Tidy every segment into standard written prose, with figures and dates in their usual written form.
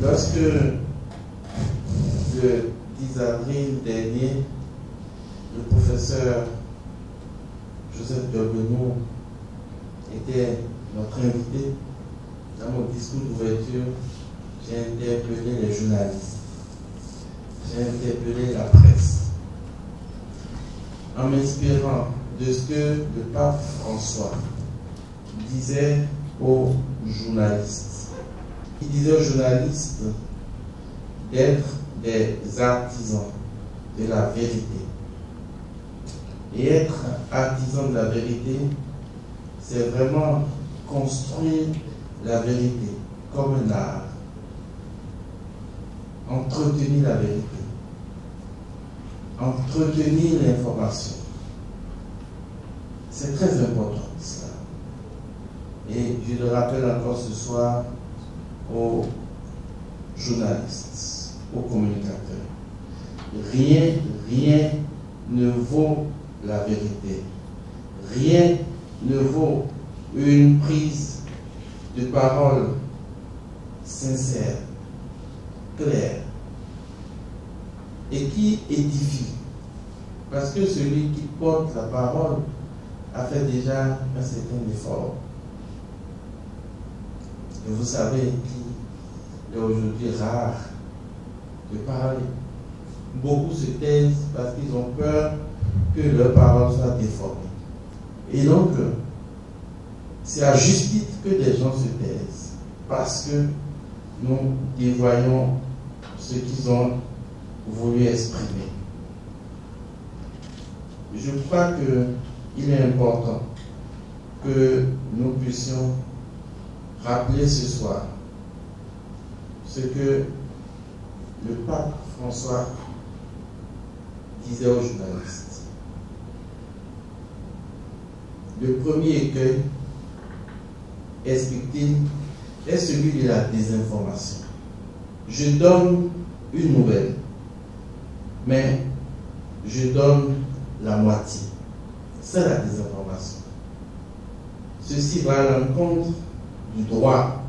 Lorsque le 10 avril dernier, le professeur Joseph Diop-Benoît était notre invité, dans mon discours d'ouverture, j'ai interpellé les journalistes, j'ai interpellé la presse, en m'inspirant de ce que le pape François disait aux journalistes. Il disait aux journalistes d'être des artisans de la vérité. Et être artisan de la vérité, c'est vraiment construire la vérité comme un art. Entretenir la vérité. Entretenir l'information. C'est très important, cela. Et je le rappelle encore ce soir aux journalistes, aux communicateurs. Rien ne vaut la vérité. Rien ne vaut une prise de parole sincère, claire, et qui édifie. Parce que celui qui porte la parole a fait déjà un certain effort. Et vous savez qu'il est aujourd'hui rare de parler. Beaucoup se taisent parce qu'ils ont peur que leur parole soit déformée. Et donc, c'est à juste titre que des gens se taisent, parce que nous dévoyons ce qu'ils ont voulu exprimer. Je crois qu'il est important que nous puissions rappeler ce soir ce que le pape François disait aux journalistes. Le premier écueil, explique-t-il, est celui de la désinformation. Je donne une nouvelle, mais je donne la moitié. C'est la désinformation. Ceci va à l'encontre du droit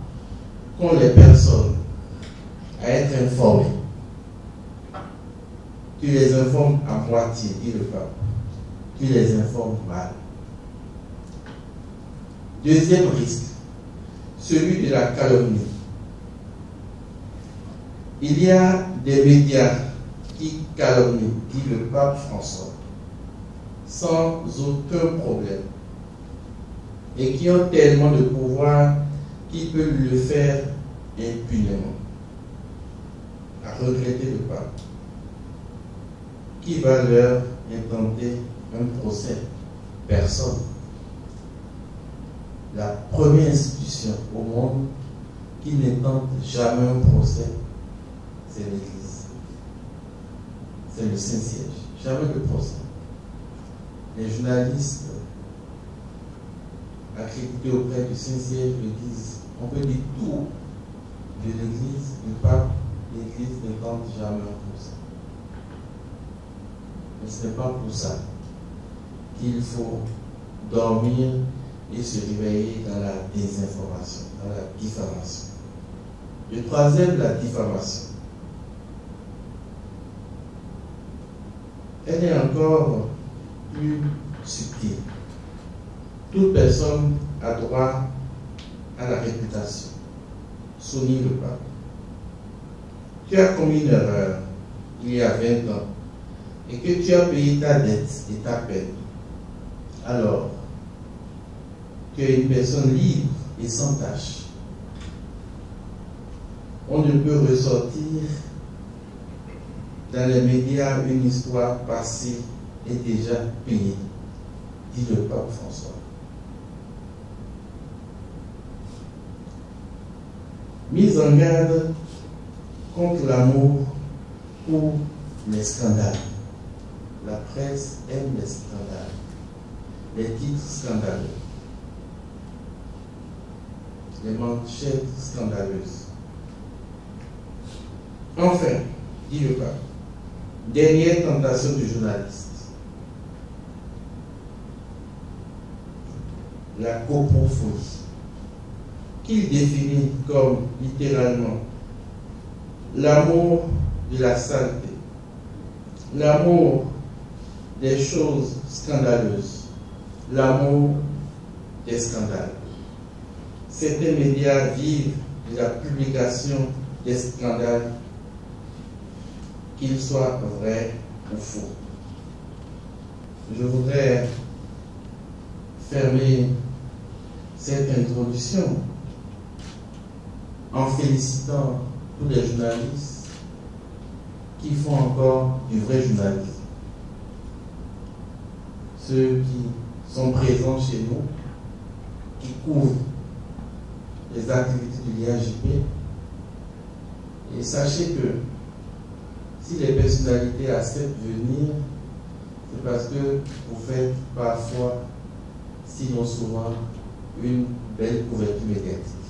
qu'ont les personnes à être informées. Tu les informes à moitié, dit le pape. Tu les informes mal. Deuxième risque, celui de la calomnie. Il y a des médias qui calomnient, dit le pape François, sans aucun problème, et qui ont tellement de pouvoir qu'ils peuvent le faire impunément. À regretter le pape, qui va leur intenter un procès? Personne. La première institution au monde qui n'intente jamais un procès, c'est l'Église. C'est le Saint-Siège. Jamais de procès. Les journalistes accrédités auprès du Saint-Siège le disent. On peut dire tout de l'Église, du pape. L'Église n'intente jamais un procès. Mais ce n'est pas pour ça qu'il faut dormir et se réveiller dans la désinformation, dans la diffamation. Le troisième, la diffamation. Elle est encore plus subtile. Toute personne a droit à la réputation. Souligne le pape. Tu as commis une erreur il y a 20 ans et que tu as payé ta dette et ta peine. Alors, tu es une personne libre et sans tâche. On ne peut ressortir dans les médias une histoire passée et déjà payée, dit le pape François. Mise en garde contre l'amour pour les scandales. La presse aime les scandales, les titres scandaleux, les manchettes scandaleuses. Enfin, dit le pape, dernière tentation du journaliste, la coprophonie, qu'il définit comme littéralement l'amour de la saleté, l'amour des choses scandaleuses, l'amour des scandales. Certains médias vivent de la publication des scandales, qu'ils soient vrais ou faux. Je voudrais fermer cette introduction en félicitant tous les journalistes qui font encore du vrai journalisme. Ceux qui sont présents chez nous, qui couvrent les activités de l'IAJP. Et sachez que si les personnalités acceptent de venir, c'est parce que vous faites parfois, sinon souvent, une belle couverture médiatique.